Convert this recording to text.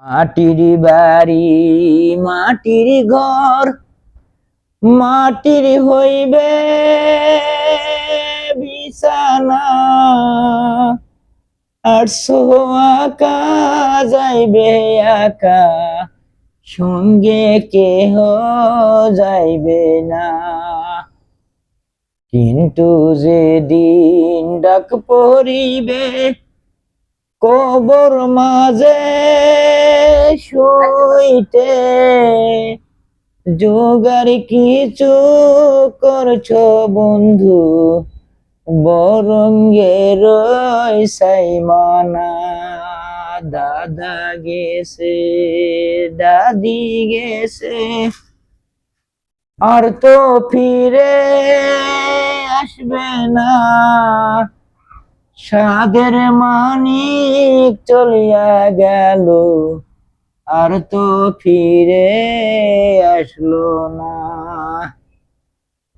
মাটির বাড়ি মাটির ঘর মাটির হইবে বিছানা, আর সোয়াকা যাইবে একা, সঙ্গে কেহ যাইবে না। কিন্তু যেদিন ডাক পড়িবে কবর মাঝে শুইতে, জোগাড় কিছু করছো বন্ধু, বরঙ্গের সাইমানা। দাদা গেছে দাদি গেছে, আর তো ফিরে আসবে না। সাদের মানিক চলিয়া গেল, আর তো ফিরে আসলো না।